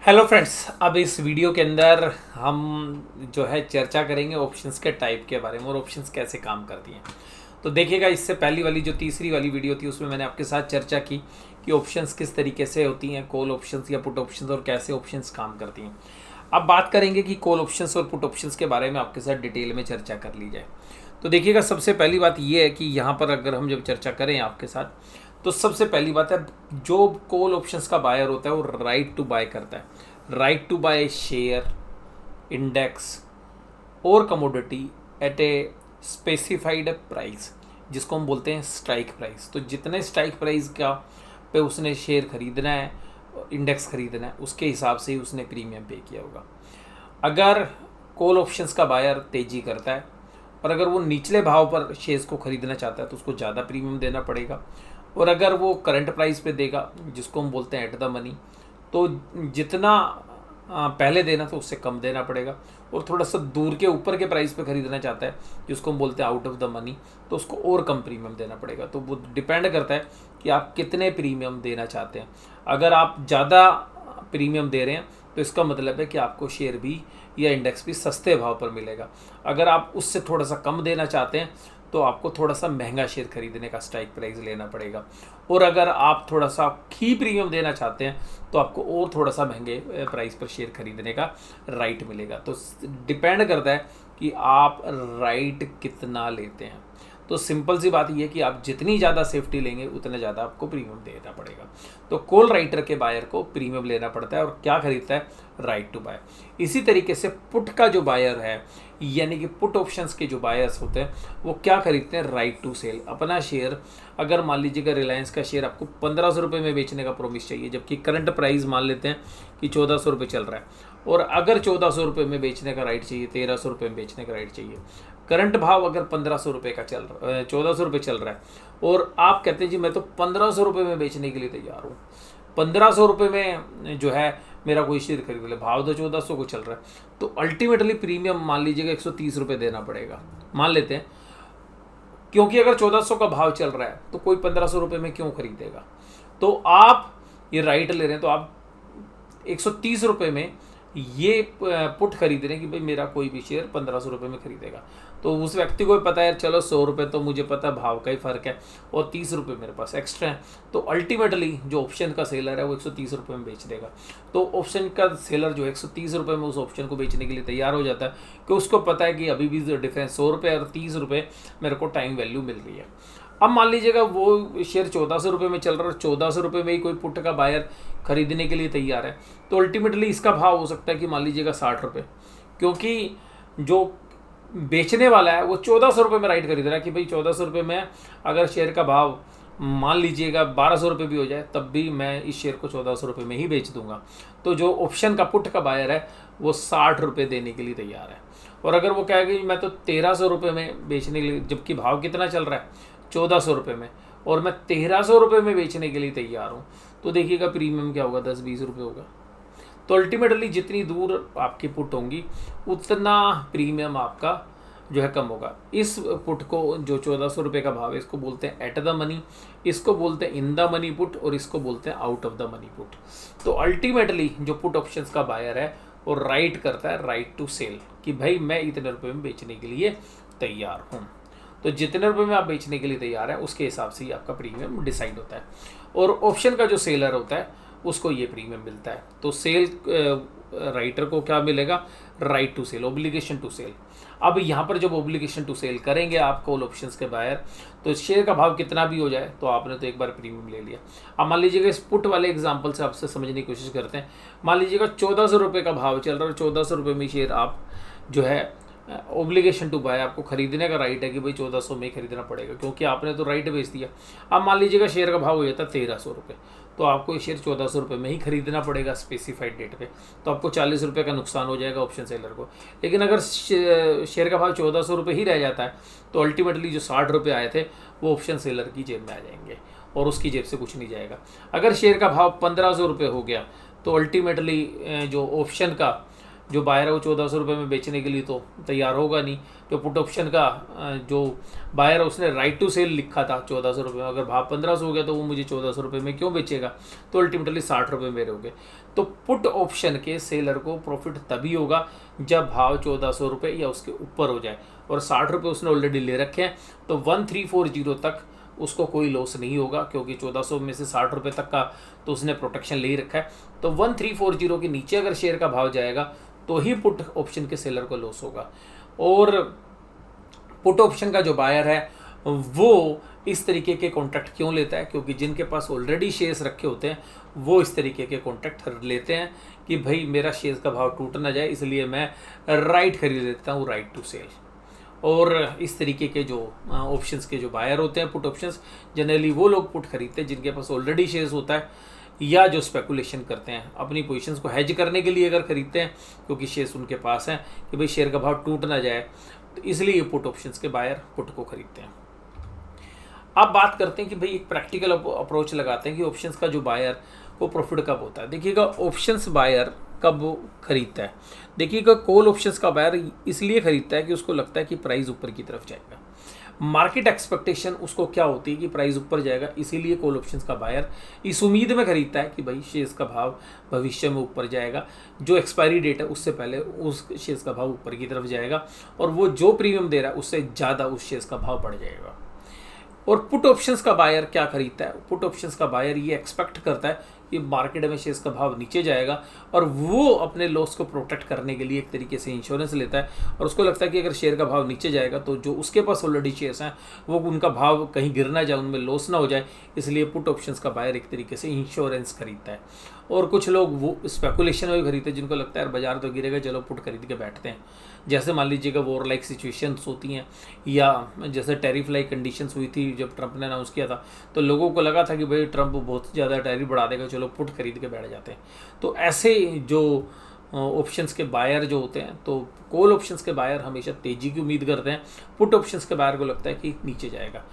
Hello friends. अब इस video के अंदर हम जो है चर्चा करेंगे ऑप्शंस के टाइप के बारे में और ऑप्शंस कैसे काम करती हैं। तो देखिएगा, इससे पहली वाली जो तीसरी वाली वीडियो थी उसमें मैंने आपके साथ चर्चा की कि ऑप्शंस किस तरीके से होती हैं, कॉल ऑप्शंस या पुट ऑप्शंस, और कैसे ऑप्शंस काम करती हैं। अब बात करेंगे कि कॉल ऑप्शंस और पुट ऑप्शंस के बारे में आपके साथ डिटेल में चर्चा कर ली जाए। तो देखिएगा, सबसे पहली बात ये है कि यहाँ पर अगर हम जब चर्चा करें आपके साथ, तो सबसे पहली बात है, जो कॉल ऑप्शंस का बायर होता है वो राइट टू बाय करता है। Right to buy share, index और commodity at a specified price, जिसको हम बोलते हैं स्ट्राइक प्राइस। तो जितने स्ट्राइक प्राइस का पे उसने शेयर खरीदना है, इंडेक्स खरीदना है, उसके हिसाब से ही उसने प्रीमियम पे किया होगा। अगर कॉल ऑप्शंस का बायर तेजी करता है और अगर वो निचले भाव पर शेयर्स को खरीदना चाहता है तो उसको ज़्यादा प्रीमियम देना पड़ेगा। और अगर वो करंट प्राइस पे देगा, जिसको हम बोलते हैं एट द मनी, तो जितना पहले देना तो उससे कम देना पड़ेगा। और थोड़ा सा दूर के ऊपर के प्राइस पे खरीदना चाहता है, जिसको हम बोलते हैं आउट ऑफ द मनी, तो उसको और कम प्रीमियम देना पड़ेगा। तो वो डिपेंड करता है कि आप कितने प्रीमियम देना चाहते हैं। अगर आप ज़्यादा प्रीमियम दे रहे हैं तो इसका मतलब है कि आपको शेयर भी या इंडेक्स भी सस्ते भाव पर मिलेगा। अगर आप उससे थोड़ा सा कम देना चाहते हैं तो आपको थोड़ा सा महंगा शेयर खरीदने का स्ट्राइक प्राइस लेना पड़ेगा। और अगर आप थोड़ा सा ही प्रीमियम देना चाहते हैं तो आपको और थोड़ा सा महंगे प्राइस पर शेयर खरीदने का राइट मिलेगा। तो डिपेंड करता है कि आप राइट कितना लेते हैं। तो सिंपल सी बात यह है कि आप जितनी ज़्यादा सेफ्टी लेंगे उतना ज़्यादा आपको प्रीमियम देना पड़ेगा। तो कॉल राइटर के बायर को प्रीमियम लेना पड़ता है और क्या खरीदता है, राइट टू बाय। इसी तरीके से पुट का जो बायर है, यानी कि पुट ऑप्शंस के जो बायर्स होते हैं, वो क्या खरीदते हैं, राइट टू सेल। अपना शेयर, अगर मान लीजिएगा रिलायंस का शेयर आपको 1500 रुपये में बेचने का प्रॉमिस चाहिए, जबकि करंट प्राइस मान लेते हैं कि 1400 रुपये चल रहा है, और अगर 1400 रुपये में बेचने का राइट चाहिए, 1300 रुपये में बेचने का राइट चाहिए, करंट भाव अगर 1500 रुपये का चल रहा है, 1400 रुपये चल रहा है, और आप कहते हैं जी मैं तो 1500 रुपये में बेचने के लिए तैयार हूँ, 1500 रुपये में जो है मेरा कोई शेयर खरीद ले, भाव तो 1400 को चल रहा है, तो अल्टीमेटली प्रीमियम मान लीजिएगा 130 रुपये देना पड़ेगा, मान लेते हैं। क्योंकि अगर 1400 का भाव चल रहा है तो कोई 1500 रुपये में क्यों खरीदेगा। तो आप ये राइट ले रहे हैं तो आप 130 रुपये में ये पुट खरीद रहे हैं कि भाई मेरा कोई भी शेयर 1500 रुपये में खरीदेगा। तो उस व्यक्ति को भी पता है चलो 100 रुपये तो मुझे पता भाव का ही फ़र्क है और 30 रुपये मेरे पास एक्स्ट्रा है, तो अल्टीमेटली जो ऑप्शन का सेलर है वो 130 रुपये में बेच देगा। तो ऑप्शन का सेलर जो 130 रुपये में उस ऑप्शन को बेचने के लिए तैयार हो जाता है कि उसको पता है कि अभी भी जो डिफरेंस 100 रुपये और 30 रुपये मेरे को टाइम वैल्यू मिल रही है। अब मान लीजिएगा वो शेयर 1400 रुपये में चल रहा है और 1400 रुपये में ही कोई पुट का बायर खरीदने के लिए तैयार है, तो अल्टीमेटली इसका भाव हो सकता है कि मान लीजिएगा 60 रुपये, क्योंकि जो बेचने वाला है वो 1400 रुपये में राइट खरीद रहा है कि भाई 1400 रुपये में अगर शेयर का भाव मान लीजिएगा 1200 रुपये भी हो जाए तब भी मैं इस शेयर को 1400 रुपये में ही बेच दूंगा। तो जो ऑप्शन का पुट का बायर है वो 60 रुपये देने के लिए तैयार है। और अगर वो कहेगा कि मैं तो 1300 रुपये में बेचने के लिए, जबकि भाव कितना चल रहा है 1400 रुपये में, और मैं 1300 रुपये में बेचने के लिए तैयार हूँ, तो देखिएगा प्रीमियम क्या होगा, 10-20 रुपये होगा। तो अल्टीमेटली जितनी दूर आपकी पुट होंगी उतना प्रीमियम आपका जो है कम होगा। इस पुट को जो 1400 रुपये का भाव है इसको बोलते हैं एट द मनी, इसको बोलते हैं इन द मनी पुट, और इसको बोलते हैं out of the money put. तो अल्टीमेटली जो पुट ऑप्शंस का बायर है वो राइट करता है राइट टू सेल कि भाई मैं इतने रुपये में बेचने के लिए तैयार हूँ। तो जितने रुपये में आप बेचने के लिए तैयार है उसके हिसाब से ही आपका प्रीमियम डिसाइड होता है। और ऑप्शन का जो सेलर होता है उसको ये प्रीमियम मिलता है। तो सेल राइटर को क्या मिलेगा, right to sell, obligation to sell. अब यहाँ पर जब ओब्लिगेशन टू सेल करेंगे आप कॉल ऑप्शंस के बायर, तो शेयर का भाव कितना भी हो जाए तो आपने तो एक बार प्रीमियम ले लिया। अब मान लीजिएगा इस पुट वाले एग्जांपल से आपसे समझने की कोशिश करते हैं। मान लीजिएगा 1400 रुपये का भाव चल रहा है और 1400 रुपये में शेयर आप जो है ओब्लिगेशन टू बाय, आपको खरीदने का राइट है कि भाई 1400 में ही खरीदना पड़ेगा क्योंकि आपने तो राइट बेच दिया। अब मान लीजिएगा शेयर का भाव हो जाता है 1300 रुपये, तो आपको ये शेयर 1400 रुपये में ही खरीदना पड़ेगा स्पेसिफाइड डेट पे, तो आपको 40 रुपये का नुकसान हो जाएगा ऑप्शन सेलर को। लेकिन अगर शेयर का भाव 1400 रुपये ही रह जाता है तो अल्टीमेटली जो 60 रुपये आए थे वो ऑप्शन सेलर की जेब में आ जाएंगे और उसकी जेब से कुछ नहीं जाएगा। अगर शेयर का भाव 1500 रुपये हो गया तो अल्टीमेटली जो ऑप्शन का जो बायर है वो 1400 रुपये में बेचने के लिए तो तैयार होगा नहीं। जो पुट ऑप्शन का जो बायर है उसने राइट टू सेल लिखा था 1400 रुपये में, अगर भाव 1500 हो गया तो वो मुझे 1400 रुपये में क्यों बेचेगा, तो अल्टीमेटली 60 रुपये मेरे हो गए। तो पुट ऑप्शन के सेलर को प्रॉफिट तभी होगा जब भाव 1400 रुपये या उसके ऊपर हो जाए, और 60 रुपये उसने ऑलरेडी ले रखे हैं, तो 1340 तक उसको कोई लॉस नहीं होगा, क्योंकि 1400 में से 60 रुपये तक का तो उसने प्रोटेक्शन ले ही रखा है। तो 1340 के नीचे अगर शेयर का भाव जाएगा तो ही पुट ऑप्शन के सेलर को लॉस होगा। और पुट ऑप्शन का जो बायर है वो इस तरीके के कॉन्ट्रैक्ट क्यों लेता है, क्योंकि जिनके पास ऑलरेडी शेयर्स रखे होते हैं वो इस तरीके के कॉन्ट्रैक्ट लेते हैं कि भाई मेरा शेयर्स का भाव टूट ना जाए, इसलिए मैं राइट खरीद लेता हूँ, राइट टू सेल। और इस तरीके के जो ऑप्शंस के जो बायर होते हैं पुट ऑप्शंस, जनरली वो लोग पुट खरीदते हैं जिनके पास ऑलरेडी शेयर्स होता है, या जो स्पेकुलेशन करते हैं अपनी पोजीशंस को हेज करने के लिए अगर खरीदते हैं क्योंकि शेयर्स उनके पास हैं कि भाई शेयर का भाव टूट ना जाए, तो इसलिए ये पुट ऑप्शंस के बायर पुट को खरीदते हैं। अब बात करते हैं कि भाई एक प्रैक्टिकल अप्रोच लगाते हैं कि ऑप्शंस का जो बायर वो प्रॉफिट कब होता है। देखिएगा ऑप्शंस बायर कब खरीदता है, देखिएगा कॉल ऑप्शंस का बायर इसलिए खरीदता है कि उसको लगता है कि प्राइस ऊपर की तरफ जाएगा, मार्केट एक्सपेक्टेशन उसको क्या होती है कि प्राइस ऊपर जाएगा, इसीलिए कॉल ऑप्शंस का बायर इस उम्मीद में खरीदता है कि भाई शेयर्स का भाव भविष्य में ऊपर जाएगा, जो एक्सपायरी डेट है उससे पहले उस शेयर्स का भाव ऊपर की तरफ जाएगा, और वो जो प्रीमियम दे रहा है उससे ज़्यादा उस शेयर्स का भाव बढ़ जाएगा। और पुट ऑप्शंस का बायर क्या खरीदता है, पुट ऑप्शंस का बायर ये एक्सपेक्ट करता है कि मार्केट में शेयर्स का भाव नीचे जाएगा, और वो अपने लॉस को प्रोटेक्ट करने के लिए एक तरीके से इंश्योरेंस लेता है, और उसको लगता है कि अगर शेयर का भाव नीचे जाएगा तो जो उसके पास ऑलरेडी शेयर्स हैं वो उनका भाव कहीं गिर ना जाए, उनमें लॉस ना हो जाए, इसलिए पुट ऑप्शंस का बायर एक तरीके से इंश्योरेंस खरीदता है। और कुछ लोग वो स्पेकुलेशन में भी खरीदते हैं जिनको लगता है यार बाजार तो गिरेगा, चलो पुट खरीद के बैठते हैं। जैसे मान लीजिएगा वॉर लाइक सिचुएशंस होती हैं, या जैसे टैरिफ लाइक कंडीशंस हुई थी जब ट्रंप ने अनाउंस किया था, तो लोगों को लगा था कि भाई ट्रंप बहुत ज़्यादा टैरिफ बढ़ा देगा, चलो पुट खरीद के बैठ जाते हैं। तो ऐसे जो ऑप्शंस के बायर जो होते हैं, तो कॉल ऑप्शंस के बायर हमेशा तेज़ी की उम्मीद करते हैं, पुट ऑप्शंस के बायर को लगता है कि नीचे जाएगा।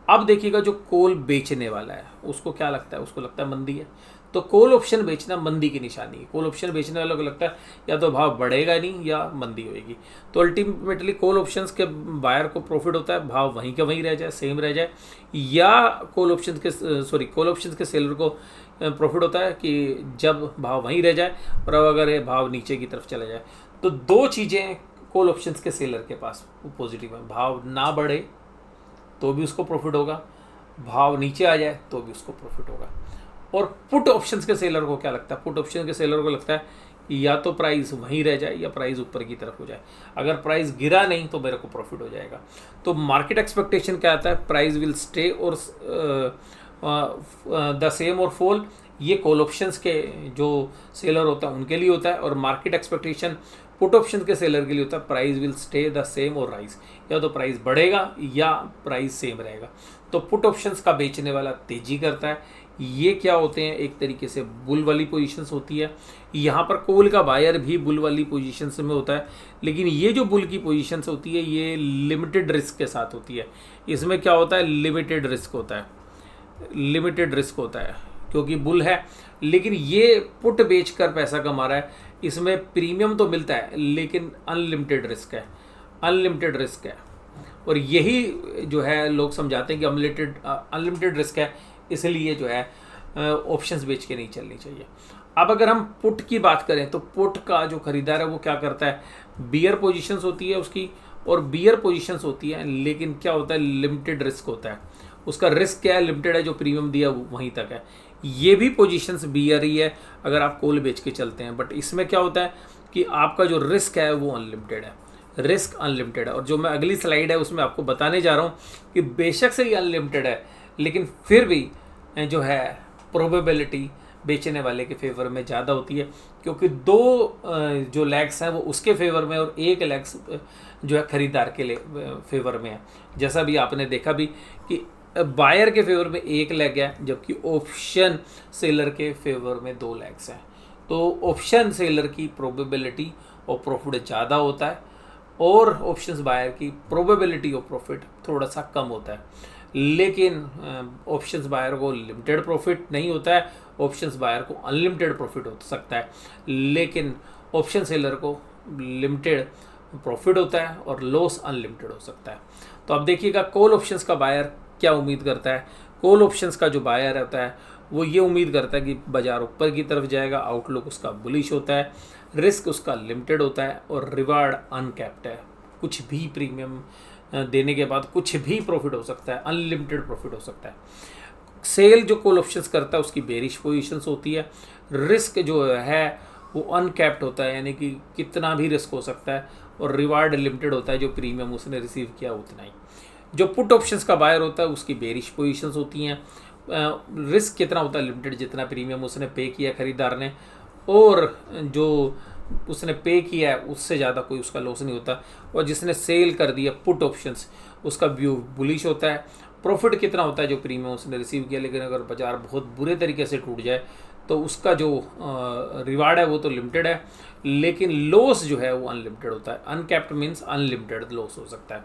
अब देखिएगा जो कॉल बेचने वाला है उसको क्या लगता है, उसको लगता है मंदी है, तो कॉल ऑप्शन बेचना मंदी की निशानी है। कॉल ऑप्शन बेचने वालों को लगता है या तो भाव बढ़ेगा नहीं या मंदी होएगी, तो अल्टीमेटली कॉल ऑप्शंस के बायर को प्रॉफिट होता है भाव वहीं का वहीं रह जाए, सेम रह जाए, या कॉल ऑप्शंस के सेलर को प्रॉफिट होता है कि जब भाव वहीं रह जाए और अगर ये भाव नीचे की तरफ चला जाए। तो दो चीज़ें कॉल ऑप्शंस के सेलर के पास पॉजिटिव है, भाव ना बढ़े तो भी उसको प्रॉफिट होगा, भाव नीचे आ जाए तो भी उसको प्रॉफिट होगा। और पुट ऑप्शंस के सेलर को क्या लगता है, पुट ऑप्शन के सेलर को लगता है कि या तो प्राइस वहीं रह जाए या प्राइस ऊपर की तरफ हो जाए, अगर प्राइस गिरा नहीं तो मेरे को प्रॉफिट हो जाएगा। तो मार्केट एक्सपेक्टेशन क्या आता है, प्राइस विल स्टे और द सेम और फॉल, ये कॉल ऑप्शंस के जो सेलर होता है उनके लिए होता है, और मार्केट एक्सपेक्टेशन पुट ऑप्शन के सेलर के लिए होता है price will stay the same और राइज, या तो प्राइस बढ़ेगा या प्राइस सेम रहेगा। तो पुट ऑप्शंस का बेचने वाला तेजी करता है, ये क्या होते हैं, एक तरीके से बुल वाली पोजीशंस होती है। यहाँ पर कॉल का बायर भी बुल वाली पोजीशंस में होता है, लेकिन ये जो बुल की पोजीशंस होती है ये लिमिटेड रिस्क के साथ होती है। इसमें क्या होता है, लिमिटेड रिस्क होता है, लिमिटेड रिस्क होता है क्योंकि बुल है, लेकिन ये पुट बेचकर पैसा कमा रहा है, इसमें प्रीमियम तो मिलता है लेकिन अनलिमिटेड रिस्क है, अनलिमिटेड रिस्क है। और यही जो है लोग समझाते हैं कि अनलिमिटेड रिस्क है, इसलिए जो है ऑप्शंस बेच के नहीं चलनी चाहिए। अब अगर हम पुट की बात करें तो पुट का जो खरीदार है वो क्या करता है, बियर पोजीशंस होती है उसकी, और बियर पोजीशंस होती है, लेकिन क्या होता है, लिमिटेड रिस्क होता है। उसका रिस्क क्या है, लिमिटेड है, जो प्रीमियम दिया वहीं तक है। ये भी पोजीशंस बियर ही है अगर आप कॉल बेच के चलते हैं, बट इसमें क्या होता है कि आपका जो रिस्क है वो अनलिमिटेड है, रिस्क अनलिमिटेड है। और जो मैं अगली स्लाइड है उसमें आपको बताने जा रहा हूँ कि बेशक से ये अनलिमिटेड है, लेकिन फिर भी जो है प्रोबेबिलिटी बेचने वाले के फेवर में ज़्यादा होती है, क्योंकि दो जो लेग्स हैं वो उसके फेवर में और एक लेग्स जो है खरीदार के लिए फेवर में है। जैसा भी आपने देखा भी कि बायर के फेवर में एक लेग है, जबकि ऑप्शन सेलर के फेवर में दो लेग्स हैं। तो ऑप्शन सेलर की प्रोबेबिलिटी और प्रॉफिट ज़्यादा होता है, और ऑप्शंस बायर की प्रोबेबिलिटी ऑफ प्रॉफिट थोड़ा सा कम होता है। लेकिन ऑप्शंस बायर को लिमिटेड प्रॉफिट नहीं होता है, ऑप्शंस बायर को अनलिमिटेड प्रॉफिट हो सकता है, लेकिन ऑप्शन सेलर को लिमिटेड प्रॉफिट होता है और लॉस अनलिमिटेड हो सकता है। तो अब देखिएगा कॉल ऑप्शंस का बायर क्या उम्मीद करता है। कॉल ऑप्शंस का जो बायर होता है वो ये उम्मीद करता है कि बाजार ऊपर की तरफ जाएगा, आउटलुक उसका बुलिश होता है, रिस्क उसका लिमिटेड होता है और रिवार्ड अनकैप्ड है। कुछ भी प्रीमियम देने के बाद कुछ भी प्रॉफिट हो सकता है, अनलिमिटेड प्रॉफिट हो सकता है। सेल जो कॉल ऑप्शंस करता है उसकी बेरिश पोजीशंस होती है। रिस्क जो है वो अनकैप्ड होता है, यानी कि कितना भी रिस्क हो सकता है, और रिवार्ड लिमिटेड होता है, जो प्रीमियम उसने रिसीव किया उतना ही। जो पुट ऑप्शंस का बायर होता है उसकी बेरिश पोजीशंस होती हैं। रिस्क कितना होता है, लिमिटेड, जितना प्रीमियम उसने पे किया खरीदार ने, और जो उसने पे किया है उससे ज़्यादा कोई उसका लॉस नहीं होता। और जिसने सेल कर दिया पुट ऑप्शंस उसका व्यू बुलिश होता है। प्रॉफिट कितना होता है, जो प्रीमियम उसने रिसीव किया, लेकिन अगर बाजार बहुत बुरे तरीके से टूट जाए तो उसका जो रिवार्ड है वो तो लिमिटेड है, लेकिन लॉस जो है वो अनलिमिटेड होता है। अनकैप्ड मीन्स अनलिमिटेड लॉस हो सकता है।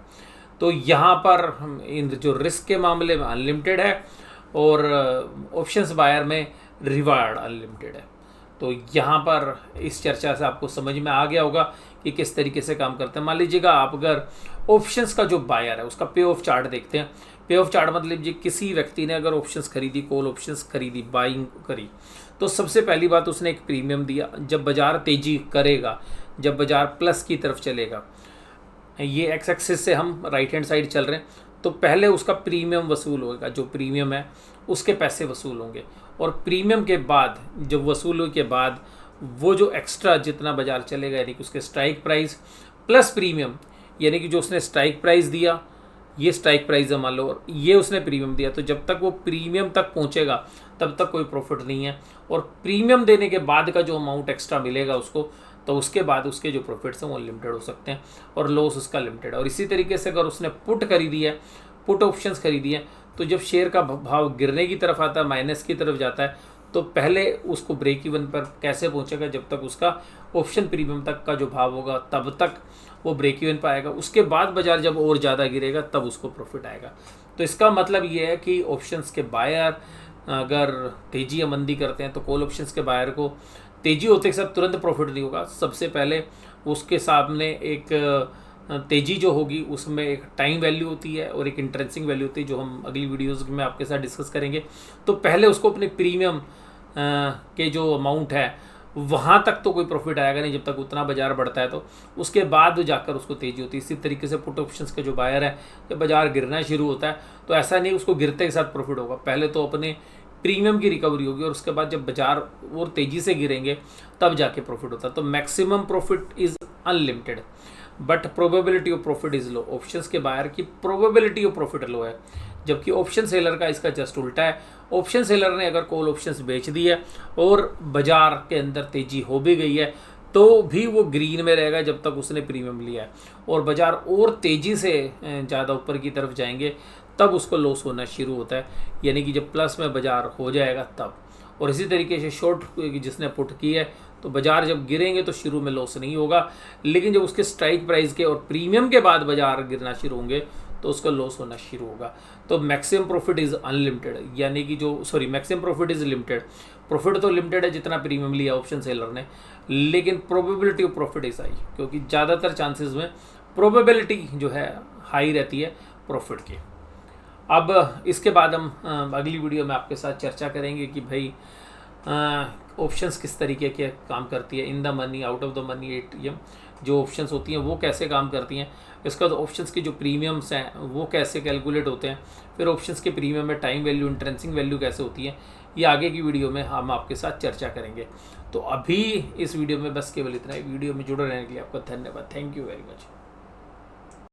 तो यहाँ पर इन जो रिस्क के मामले में अनलिमिटेड है और ऑप्शंस बायर में रिवार्ड अनलिमिटेड है। तो यहाँ पर इस चर्चा से आपको समझ में आ गया होगा कि किस तरीके से काम करते हैं। मान लीजिएगा आप अगर ऑप्शंस का जो बायर है उसका पे ऑफ चार्ट देखते हैं। पे ऑफ चार्ट मतलब जी किसी व्यक्ति ने अगर ऑप्शंस खरीदी, कॉल ऑप्शंस खरीदी, बाइंग करी, तो सबसे पहली बात उसने एक प्रीमियम दिया। जब बाजार तेजी करेगा, जब बाजार प्लस की तरफ चलेगा, ये एक्स एक्सिस से हम राइट हैंड साइड चल रहे हैं, तो पहले उसका प्रीमियम वसूल होगा। जो प्रीमियम है उसके पैसे वसूल होंगे, और प्रीमियम के बाद जब वसूल के बाद वो जो एक्स्ट्रा जितना बाजार चलेगा, यानी कि उसके स्ट्राइक प्राइस प्लस प्रीमियम, यानी कि जो उसने स्ट्राइक प्राइस दिया, ये स्ट्राइक प्राइस है मान लो, और ये उसने प्रीमियम दिया, तो जब तक वो प्रीमियम तक पहुंचेगा तब तक कोई प्रॉफिट नहीं है। और प्रीमियम देने के बाद का जो अमाउंट एक्स्ट्रा मिलेगा उसको, तो उसके बाद उसके जो प्रॉफिट्स हैं वो लिमिटेड हो सकते हैं और लॉस उसका लिमिटेड है। और इसी तरीके से अगर उसने पुट खरीदी है, पुट ऑप्शंस खरीदी है, तो जब शेयर का भाव गिरने की तरफ आता है, माइनस की तरफ जाता है, तो पहले उसको ब्रेक इवन पर कैसे पहुंचेगा, जब तक उसका ऑप्शन प्रीमियम तक का जो भाव होगा तब तक वो ब्रेक इवन पर आएगा। उसके बाद बाजार जब और ज़्यादा गिरेगा तब उसको प्रॉफिट आएगा। तो इसका मतलब ये है कि ऑप्शंस के बायर अगर तेजी या मंदी करते हैं तो कॉल ऑप्शंस के बायर को तेजी होते के साथ तुरंत प्रॉफिट नहीं होगा। सबसे पहले उसके सामने एक तेजी जो होगी उसमें एक टाइम वैल्यू होती है और एक इंट्रेंसिक वैल्यू होती है, जो हम अगली वीडियोस में आपके साथ डिस्कस करेंगे। तो पहले उसको अपने प्रीमियम के जो अमाउंट है वहाँ तक तो कोई प्रॉफिट आएगा नहीं जब तक उतना बाजार बढ़ता है, तो उसके बाद जाकर उसको तेजी होती है। इसी तरीके से पुट ऑप्शंस के जो बायर है, जब बाजार गिरना शुरू होता है तो ऐसा नहीं उसको गिरते के साथ प्रॉफिट होगा, पहले तो अपने प्रीमियम की रिकवरी होगी और उसके बाद जब बाजार और तेज़ी से गिरेंगे तब जाके प्रॉफिट होता है। तो maximum profit is unlimited but probability of profit is low. Options के बायर की प्रोबेबिलिटी ऑफ प्रॉफिट लो है, जबकि ऑप्शन सेलर का इसका जस्ट उल्टा है। ऑप्शन सेलर ने अगर कॉल ऑप्शंस बेच दी है और बाजार के अंदर तेज़ी हो भी गई है तो भी वो ग्रीन में रहेगा जब तक उसने प्रीमियम लिया है, और बाजार और तेज़ी से ज़्यादा ऊपर की तरफ जाएंगे तब उसको लॉस होना शुरू होता है, यानी कि जब प्लस में बाजार हो जाएगा तब। और इसी तरीके से शॉर्ट जिसने पुट की है तो बाजार जब गिरेंगे तो शुरू में लॉस नहीं होगा, लेकिन जब उसके स्ट्राइक प्राइस के और प्रीमियम के बाद बाजार गिरना शुरू होंगे तो उसका लॉस होना शुरू होगा। तो मैक्सिमम प्रॉफिट इज़ अनलिमिटेड, यानी कि maximum profit is limited. Profit तो लिमिटेड है जितना प्रीमियम लिया ऑप्शन सेलर ने, लेकिन probability of profit is high, क्योंकि ज़्यादातर चांसेस में प्रोबेबिलिटी जो है हाई रहती है प्रॉफिट की। अब इसके बाद हम अगली वीडियो में आपके साथ चर्चा करेंगे कि भाई ऑप्शंस किस तरीके के काम करती है, in the money, out of the money ATM जो ऑप्शंस होती हैं वो कैसे काम करती हैं। इसका तो ऑप्शंस की जो प्रीमियम्स हैं वो कैसे कैलकुलेट होते हैं, फिर ऑप्शंस के प्रीमियम में टाइम वैल्यू, इंट्रेंसिक वैल्यू कैसे होती है, ये आगे की वीडियो में हम आपके साथ चर्चा करेंगे। तो अभी इस वीडियो में बस केवल इतना ही। वीडियो में जुड़े रहने के लिए आपका धन्यवाद। Thank you very much.